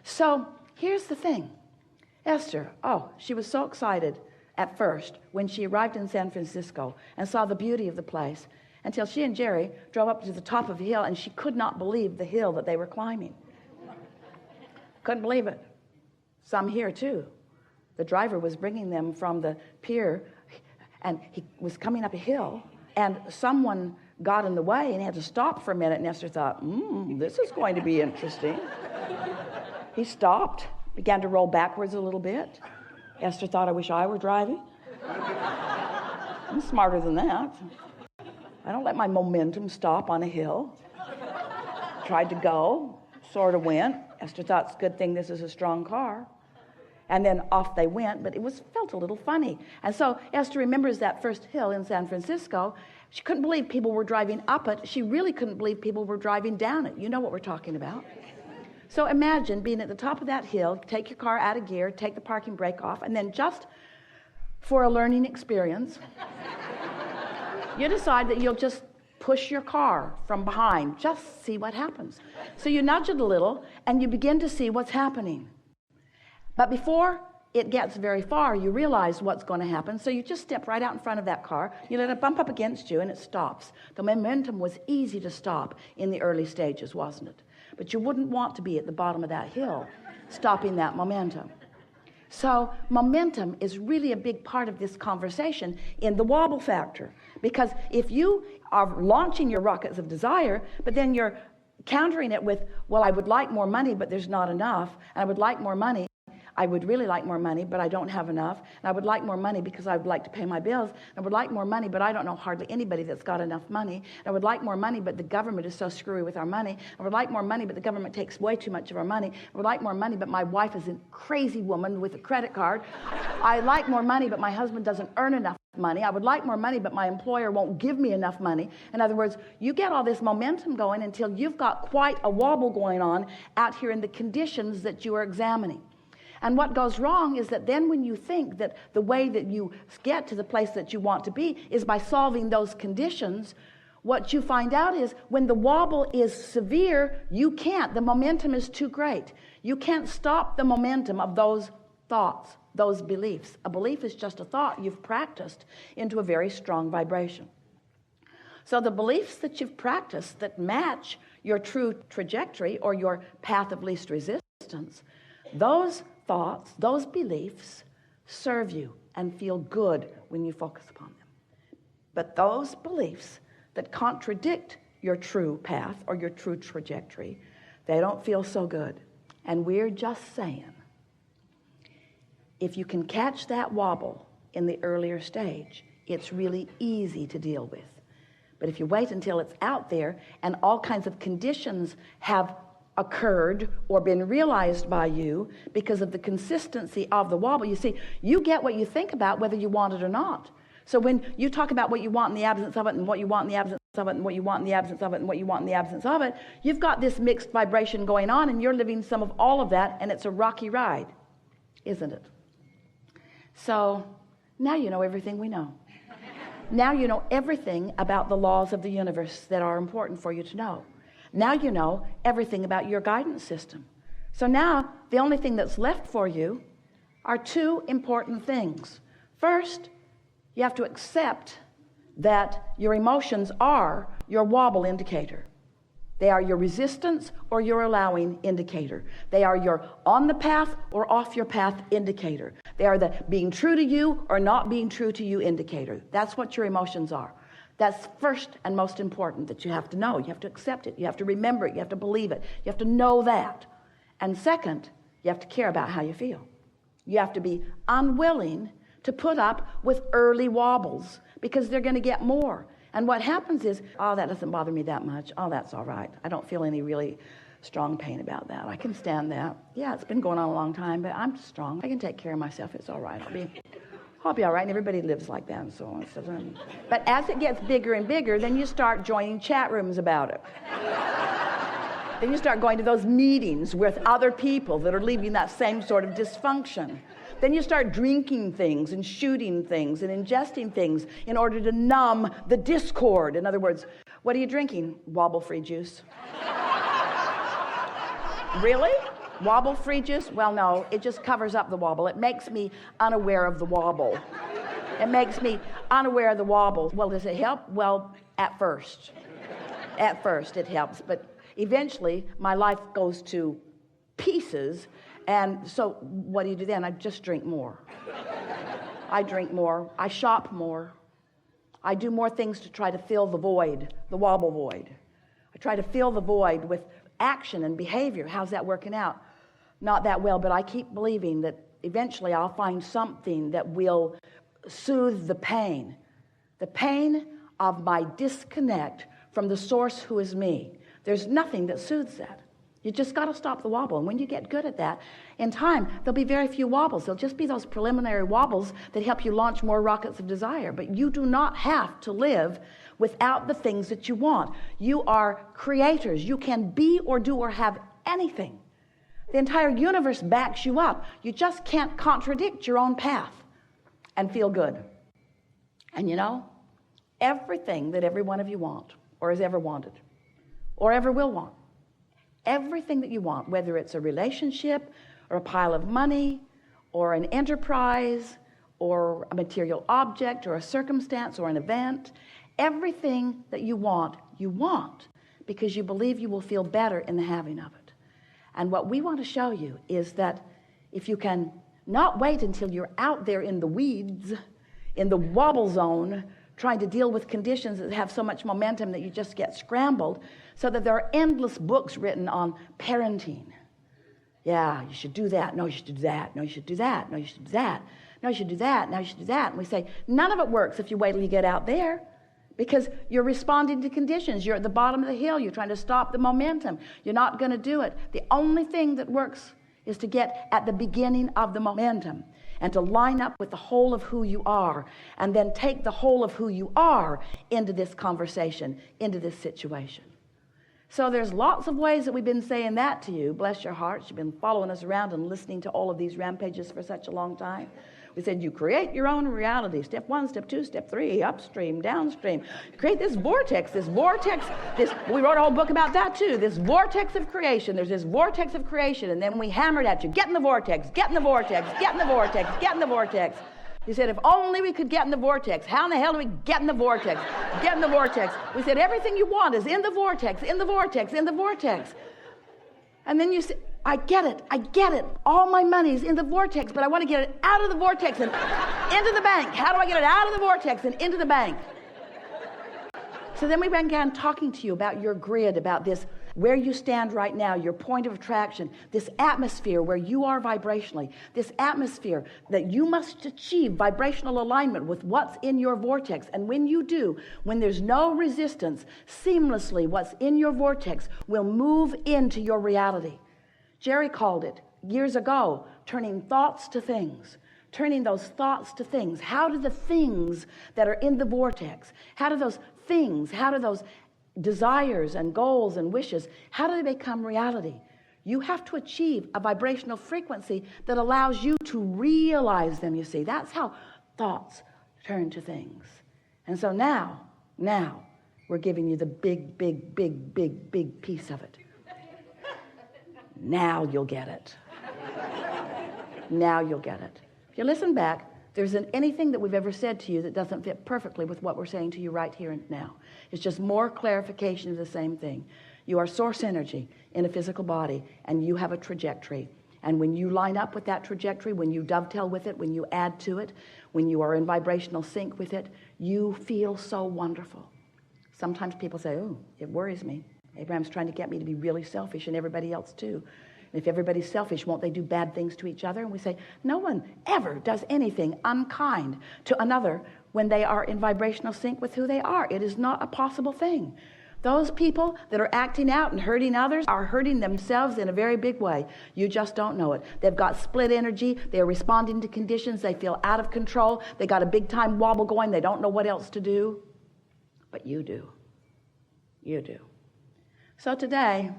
So here's the thing. Esther, she was so excited at first when she arrived in San Francisco and saw the beauty of the place, until she and Jerry drove up to the top of a hill, and she could not believe the hill that they were climbing. Couldn't believe it. Some here too. The driver was bringing them from the pier, and he was coming up a hill, and someone got in the way and he had to stop for a minute, and Esther thought, this is going to be interesting. He stopped, began to roll backwards a little bit. Esther thought, I wish I were driving. I'm smarter than that. I don't let my momentum stop on a hill. Tried to go, sort of went. Esther thought, it's a good thing this is a strong car. And then off they went, but it felt a little funny. And so Esther remembers that first hill in San Francisco. She couldn't believe people were driving up it. She really couldn't believe people were driving down it. You know what we're talking about. So imagine being at the top of that hill, take your car out of gear, take the parking brake off, and then just for a learning experience, you decide that you'll just push your car from behind, just see what happens. So you nudge it a little, and you begin to see what's happening. But before it gets very far, you realize what's going to happen, so you just step right out in front of that car, you let it bump up against you, and it stops. The momentum was easy to stop in the early stages, wasn't it? But you wouldn't want to be at the bottom of that hill, stopping that momentum. So momentum is really a big part of this conversation in the wobble factor. Because if you are launching your rockets of desire, but then you're countering it with, well, I would like more money, but there's not enough. And I would like more money. I would really like more money, but I don't have enough. And I would like more money because I would like to pay my bills. And I would like more money, but I don't know hardly anybody that's got enough money. And I would like more money, but the government is so screwy with our money. I would like more money, but the government takes way too much of our money. I would like more money, but my wife is a crazy woman with a credit card. I like more money, but my husband doesn't earn enough money. I would like more money, but my employer won't give me enough money. In other words, you get all this momentum going until you've got quite a wobble going on out here in the conditions that you are examining. And what goes wrong is that then when you think that the way that you get to the place that you want to be is by solving those conditions, what you find out is when the wobble is severe, you can't. The momentum is too great. You can't stop the momentum of those thoughts, those beliefs. A belief is just a thought you've practiced into a very strong vibration. So the beliefs that you've practiced that match your true trajectory or your path of least resistance, those thoughts, those beliefs serve you and feel good when you focus upon them. But those beliefs that contradict your true path or your true trajectory, they don't feel so good. And we're just saying, if you can catch that wobble in the earlier stage, it's really easy to deal with. But if you wait until it's out there and all kinds of conditions have occurred or been realized by you because of the consistency of the wobble, you see, you get what you think about whether you want it or not. So when you talk about what you want in the absence of it and what you want in the absence of it and what you want in the absence of it and what you want in the absence of it, you've got this mixed vibration going on and you're living some of all of that, and it's a rocky ride, isn't it? So now you know everything we know. Now you know everything about the laws of the universe that are important for you to know. Now you know everything about your guidance system. So now the only thing that's left for you are two important things. First, you have to accept that your emotions are your wobble indicator. They are your resistance or your allowing indicator. They are your on the path or off your path indicator. They are the being true to you or not being true to you indicator. That's what your emotions are. That's first and most important that you have to know. You have to accept it. You have to remember it. You have to believe it. You have to know that. And second, you have to care about how you feel. You have to be unwilling to put up with early wobbles because they're going to get more. And what happens is, oh, that doesn't bother me that much. Oh, that's all right. I don't feel any really strong pain about that. I can stand that. Yeah, it's been going on a long time, but I'm strong. I can take care of myself. It's all right. I'll be all right. And everybody lives like that and so on. But as it gets bigger and bigger, then you start joining chat rooms about it. Then you start going to those meetings with other people that are leaving that same sort of dysfunction. Then you start drinking things and shooting things and ingesting things in order to numb the discord. In other words, what are you drinking? Wobble-free juice. Really? Wobble-free juice? Well, no, it just covers up the wobble. It makes me unaware of the wobble. It makes me unaware of the wobble. Well, does it help? Well, at first. At first it helps, but eventually my life goes to pieces, and so what do you do then? I just drink more. I drink more. I shop more. I do more things to try to fill the void, the wobble void. I try to fill the void with action and behavior. How's that working out? Not that well, but I keep believing that eventually I'll find something that will soothe the pain of my disconnect from the source who is me. There's nothing that soothes that. You just got to stop the wobble. And when you get good at that, in time, there'll be very few wobbles. There'll just be those preliminary wobbles that help you launch more rockets of desire. But you do not have to live without the things that you want. You are creators. You can be or do or have anything. The entire universe backs you up. You just can't contradict your own path and feel good. And you know, everything that every one of you want, or has ever wanted, or ever will want, everything that you want, whether it's a relationship or a pile of money or an enterprise or a material object or a circumstance or an event, everything that you want because you believe you will feel better in the having of it. And what we want to show you is that if you can not wait until you're out there in the weeds, in the wobble zone, trying to deal with conditions that have so much momentum that you just get scrambled, so that there are endless books written on parenting. Yeah, you should do that. No, you should do that. No, you should do that. No, you should do that. No, you should do that. No, you should do that. And we say, none of it works if you wait till you get out there, because you're responding to conditions. You're at the bottom of the hill. You're trying to stop the momentum. You're not going to do it. The only thing that works is to get at the beginning of the momentum and to line up with the whole of who you are, and then take the whole of who you are into this conversation, into this situation. So there's lots of ways that we've been saying that to you. Bless your hearts. You've been following us around and listening to all of these rampages for such a long time. We said you create your own reality. Step 1, step 2, step 3, upstream, downstream. You create this vortex, we wrote a whole book about that too, this vortex of creation. There's this vortex of creation, and then we hammered at you, get in the vortex, get in the vortex, get in the vortex, get in the vortex. You said, if only we could get in the vortex. How in the hell do we get in the vortex? Get in the vortex. We said, everything you want is in the vortex, in the vortex, in the vortex. And then you said, I get it. All my money's in the vortex, but I want to get it out of the vortex and into the bank. How do I get it out of the vortex and into the bank? So then we began talking to you about your grid, about this, where you stand right now, your point of attraction, this atmosphere where you are vibrationally, this atmosphere that you must achieve vibrational alignment with what's in your vortex. And when you do, when there's no resistance, seamlessly what's in your vortex will move into your reality. Jerry called it years ago, turning thoughts to things. Turning those thoughts to things. How do the things that are in the vortex, how do those desires and goals and wishes, how do they become reality? You have to achieve a vibrational frequency that allows you to realize them, you see. That's how thoughts turn to things. And so now, we're giving you the big piece of it. Now you'll get it. Now you'll get it. If you listen back, there isn't anything that we've ever said to you that doesn't fit perfectly with what we're saying to you right here and now. It's just more clarification of the same thing. You are source energy in a physical body, and you have a trajectory. And when you line up with that trajectory, when you dovetail with it, when you add to it, when you are in vibrational sync with it, you feel so wonderful. Sometimes people say, oh, it worries me. Abraham's trying to get me to be really selfish, and everybody else too. And if everybody's selfish, won't they do bad things to each other? And we say, no one ever does anything unkind to another when they are in vibrational sync with who they are. It is not a possible thing. Those people that are acting out and hurting others are hurting themselves in a very big way. You just don't know it. They've got split energy. They're responding to conditions. They feel out of control. They got a big time wobble going. They don't know what else to do. But you do. You do. So today,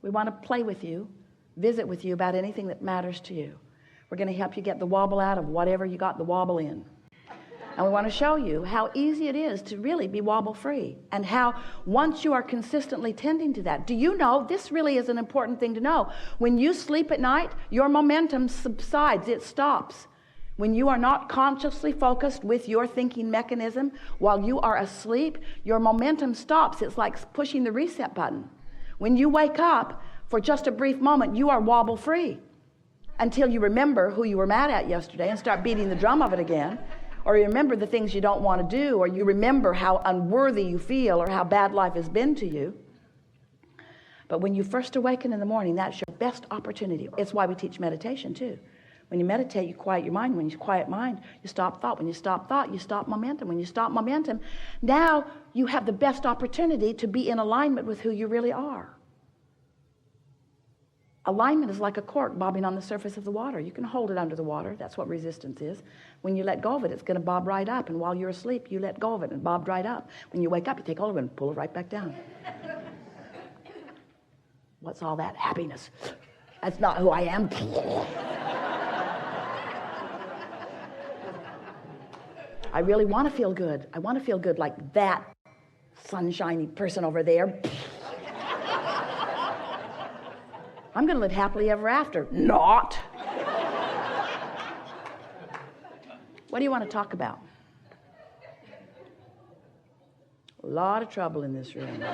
we want to play with you, visit with you about anything that matters to you. We're going to help you get the wobble out of whatever you got the wobble in. And we want to show you how easy it is to really be wobble-free, and how once you are consistently tending to that, do you know, this really is an important thing to know, when you sleep at night, your momentum subsides, it stops. When you are not consciously focused with your thinking mechanism while you are asleep, your momentum stops. It's like pushing the reset button. When you wake up, for just a brief moment, you are wobble-free until you remember who you were mad at yesterday and start beating the drum of it again, or you remember the things you don't want to do, or you remember how unworthy you feel or how bad life has been to you. But when you first awaken in the morning, that's your best opportunity. It's why we teach meditation too. When you meditate, you quiet your mind. When you quiet mind, you stop thought. When you stop thought, you stop momentum. When you stop momentum, now you have the best opportunity to be in alignment with who you really are. Alignment is like a cork bobbing on the surface of the water. You can hold it under the water. That's what resistance is. When you let go of it, it's going to bob right up. And while you're asleep, you let go of it and bob right up. When you wake up, you take hold of it and pull it right back down. What's all that? Happiness. That's not who I am. I really want to feel good. I want to feel good like that sunshiny person over there. I'm going to live happily ever after. Not. What do you want to talk about? A lot of trouble in this room.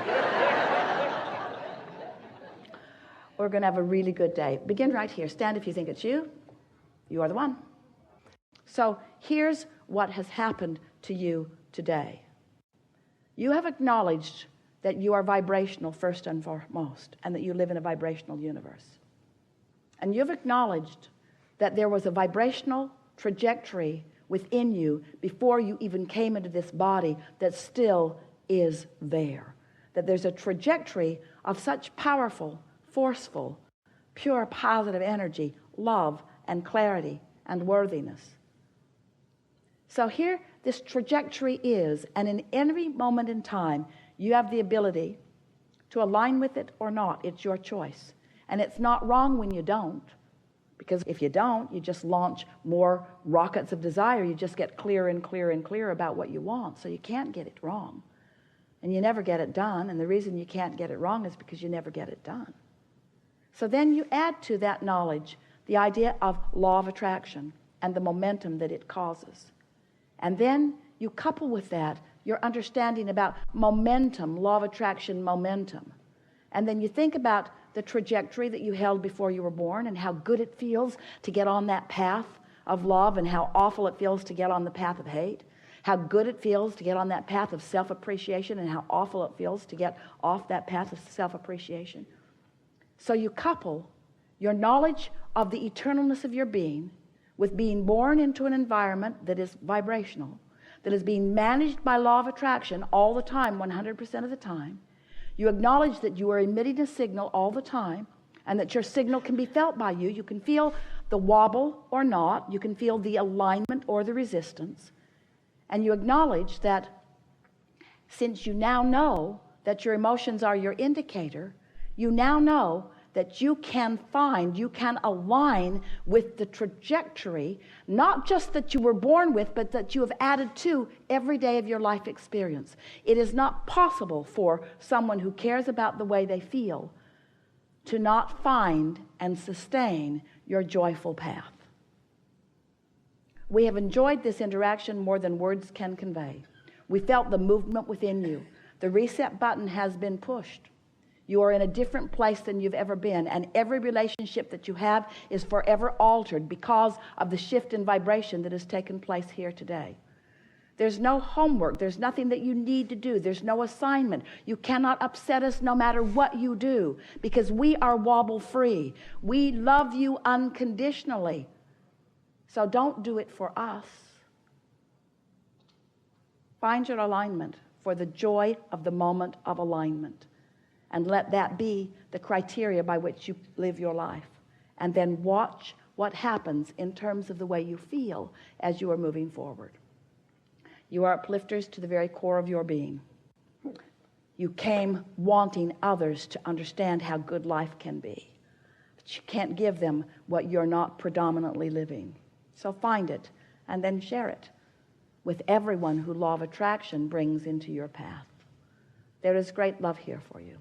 We're going to have a really good day. Begin right here. Stand if you think it's you. You are the one. So here's what has happened to you today. You have acknowledged that you are vibrational first and foremost, and that you live in a vibrational universe. And you've acknowledged that there was a vibrational trajectory within you before you even came into this body that still is there. That there's a trajectory of such powerful, forceful, pure positive energy, love and clarity and worthiness. So here this trajectory is, and in every moment in time, you have the ability to align with it or not. It's your choice. And it's not wrong when you don't, because if you don't, you just launch more rockets of desire. You just get clearer and clearer and clearer about what you want. So you can't get it wrong. And you never get it done. And the reason you can't get it wrong is because you never get it done. So then you add to that knowledge the idea of law of attraction and the momentum that it causes. And then you couple with that your understanding about momentum, law of attraction, momentum. And then you think about the trajectory that you held before you were born and how good it feels to get on that path of love and how awful it feels to get on the path of hate. How good it feels to get on that path of self-appreciation and how awful it feels to get off that path of self-appreciation. So you couple your knowledge of the eternalness of your being with being born into an environment that is vibrational, that is being managed by law of attraction all the time, 100% of the time. You acknowledge that you are emitting a signal all the time and that your signal can be felt by you. You can feel the wobble or not. You can feel the alignment or the resistance. And you acknowledge that since you now know that your emotions are your indicator, you now know that you can align with the trajectory, not just that you were born with, but that you have added to every day of your life experience. It is not possible for someone who cares about the way they feel to not find and sustain your joyful path. We have enjoyed this interaction more than words can convey. We felt the movement within you. The reset button has been pushed. You are in a different place than you've ever been, and every relationship that you have is forever altered because of the shift in vibration that has taken place here today. There's no homework. There's nothing that you need to do. There's no assignment. You cannot upset us no matter what you do, because we are wobble-free. We love you unconditionally. So don't do it for us. Find your alignment for the joy of the moment of alignment. And let that be the criteria by which you live your life. And then watch what happens in terms of the way you feel as you are moving forward. You are uplifters to the very core of your being. You came wanting others to understand how good life can be. But you can't give them what you're not predominantly living. So find it and then share it. with everyone who law of attraction brings into your path. There is great love here for you.